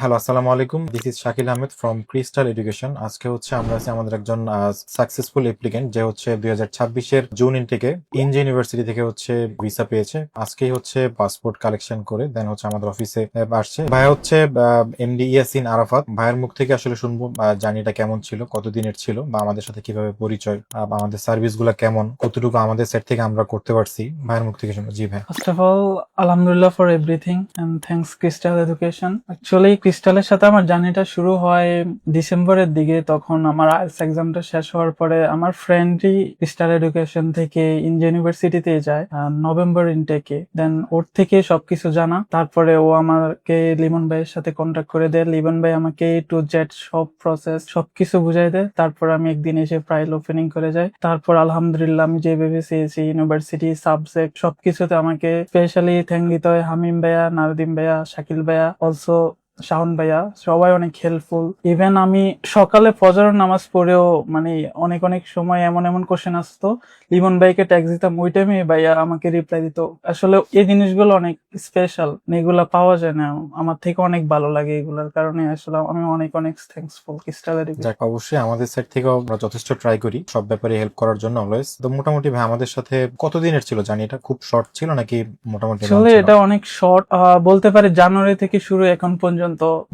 Hello, আসসালামু আলাইকুম। This is Shakil Ahmed from crystal education. আজকে আমরা আছি আমাদের একজন সাকসেসফুল অ্যাপ্লিকেন্ট যে 2026-এর জুন ইনটেকে ইনজে ইউনিভার্সিটি থেকে ভিসা পেয়েছে। আজকেই পাসপোর্ট কালেকশন করে দেন আমাদের অফিসে আসছে। ভাই এমডি ইয়াসিন আরাফাত। ভাইয়ের মুখ থেকে আসলে শুনবো জার্নিটা কেমন ছিল, কতদিনের ছিল, বা আমাদের সাথে কিভাবে পরিচয়, বা আমাদের সার্ভিস গুলা কেমন, কতটুকু আমাদের সেট থেকে আমরা করতে পারছি। ভাইয়ের মুখ থেকে শুনবো। জি ভাই। First of all, Alhamdulillah for everything and thanks Crystal Education. Actually, ক্রিস্টালের সাথে আমার জার্নিটা শুরু হয় ডিসেম্বরের দিকে। তখন আমার আইএলটিএস এক্সামটা শেষ হওয়ার পরে আমার ফ্রেন্ডই ক্রিস্টাল এডুকেশন থেকে ইন্ডিয়ান ইউনিভার্সিটিতে যায় নভেম্বর ইনটেকে। দেন ওর থেকে সবকিছু জানা। তারপরে ও আমাকে লিমন ভাইয়ের সাথে কন্ট্যাক্ট করে দেয়। লিমন ভাই আমাকে টু জেড সব প্রসেস সবকিছু বুঝাই দেয়। তারপর আমি একদিন এসে ফাইল ওপেনিং করে যাই। তারপর আলহামদুলিল্লাহ আমি যে ভেবে চেয়েছি ইউনিভার্সিটি সাবজেক্ট সবকিছুতে আমাকে স্পেশালি থ্যাংক দিতে হয় হামিম ভাইয়া, নারদিম ভাইয়া, শাকিল ভাইয়া, অলসো শাওন ভাইয়া। সবাই অনেক হেল্পফুল। ইভেন আমি সকালে ফজরের নামাজ পড়েও মানে অনেক অনেক সময় এমন এমন কোশ্চেন আসতো, লিমন ভাইকে ট্যাক্স দিতাম, ওই টাইমে ভাইয়া আমাকে রিপ্লাই দিত। আসলে এই জিনিসগুলো অনেক স্পেশাল, এগুলা পাওয়া যায় না। আমার থেকে অনেক ভালো লাগে এগুলোর কারণে। আসলে আমি অনেক অনেক থ্যাঙ্কসফুল ক্রিস্টাল এডুকেশন। যাক, অবশ্যই আমাদের সাইড থেকেও আমরা যথেষ্ট ট্রাই করি সব ব্যাপারে হেল্প করার জন্য অলওয়েজ। তো মোটামুটি ভাই আমাদের সাথে কতদিনের ছিল জার্নিটা? খুব শর্ট ছিল নাকি মোটামুটি long আসলে ছিল? এটা অনেক শর্ট, বলতে পারি জানুয়ারি থেকে শুরু এখন পর্যন্ত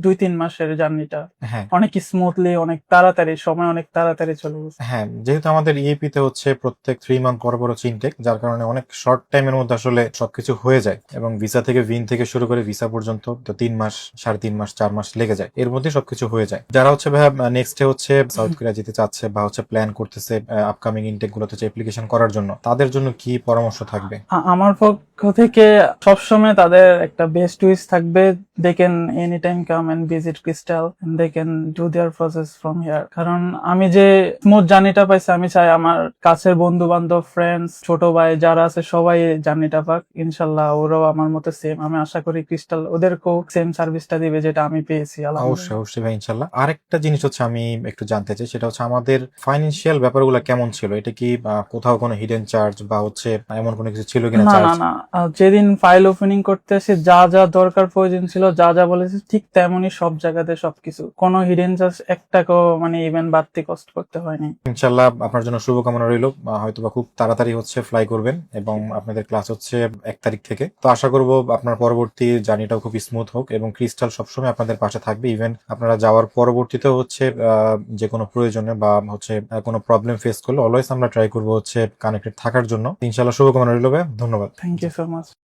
2-3 মাসের জার্নিটা হ্যাঁ অনেক স্মুথলি, অনেক তাড়াতাড়ি, সময় অনেক তাড়াতাড়ি চলে গেছে। হ্যাঁ, যেহেতু আমাদের ইএপি তে প্রত্যেক 3 মান্থ পর পর ইনটেক, যার কারণে অনেক শর্ট টাইমের মধ্যে আসলে সবকিছু হয়ে যায়, এবং ভিসা থেকে ভিন থেকে শুরু করে ভিসা পর্যন্ত তো 3 মাস, 3.5 মাস, 4 মাস লেগে যায়। এর মধ্যে সবকিছু হয়ে যায়। যারা ভাইয়া নেক্সটে সাউথ কোরিয়া যেতে চাচ্ছে বা প্ল্যান করতেছে আপকামিং ইনটেক গুলোতে অ্যাপ্লিকেশন করার জন্য, তাদের জন্য কি পরামর্শ থাকবে? আমার পক্ষ থেকে সবসময় তাদের একটা বেস্ট উইশ থাকবে, they can any time come and visit Crystal and they can do their process from here. কারণ আমি যে স্মুথ জার্নিটা পাইছি, আমি চাই আমার কাছের বন্ধু বান্ধব, ফ্রেন্ডস, ছোট ভাই যারা আছে সবাই জার্নিটা পাক। ইনশাল্লাহ ওরাও আমার মতো সেম, আমি আশা করি ক্রিস্টাল ওদেরকেও সেম সার্ভিসটা দিবে যেটা আমি পেয়েছি। অবশ্যই অবশ্যই ভাই, ইনশাল্লাহ। আরেকটা জিনিস আমি একটু জানতে চাই, সেটা আমাদের ফাইন্যান্সিয়াল ব্যাপারগুলো কেমন ছিল? এটা কি কোথাও কোনো হিডেন চার্জ বা এমন কোনো কিছু ছিল কিনা না চার্জ? না না, যেদিন ফাইল ওপেনিং করতে আসি যা যা দরকার প্রয়োজন ছিল, যা যা বলেছি ঠিক তেমনই সব জায়গাতে সবকিছু, কোনো হিডেন চার্জ এক টাকাও মানে ইভেন বাড়তি কষ্ট করতে হয়নি। ইনশাল্লাহ আপনার জন্য শুভকামনা রইল। হয়তোবা খুব তাড়াতাড়ি ফ্লাই করবেন, এবং আপনাদের ক্লাস 1 তারিখ থেকে। তো আশা করব আপনার পরবর্তী জার্নিটাও খুব স্মুথ হোক, এবং ক্রিস্টাল সবসময় আপনাদের পাশে থাকবে। ইভেন আপনারা যাওয়ার পরবর্তীতেও যে কোনো প্রয়োজনে বা কোনো প্রবলেম ফেস করলে অলওয়েজ আমরা ট্রাই করবো কানেক্টেড থাকার জন্য। ইনশাল্লাহ শুভকামনা রইল ভাই। ধন্যবাদ। Thank you so much.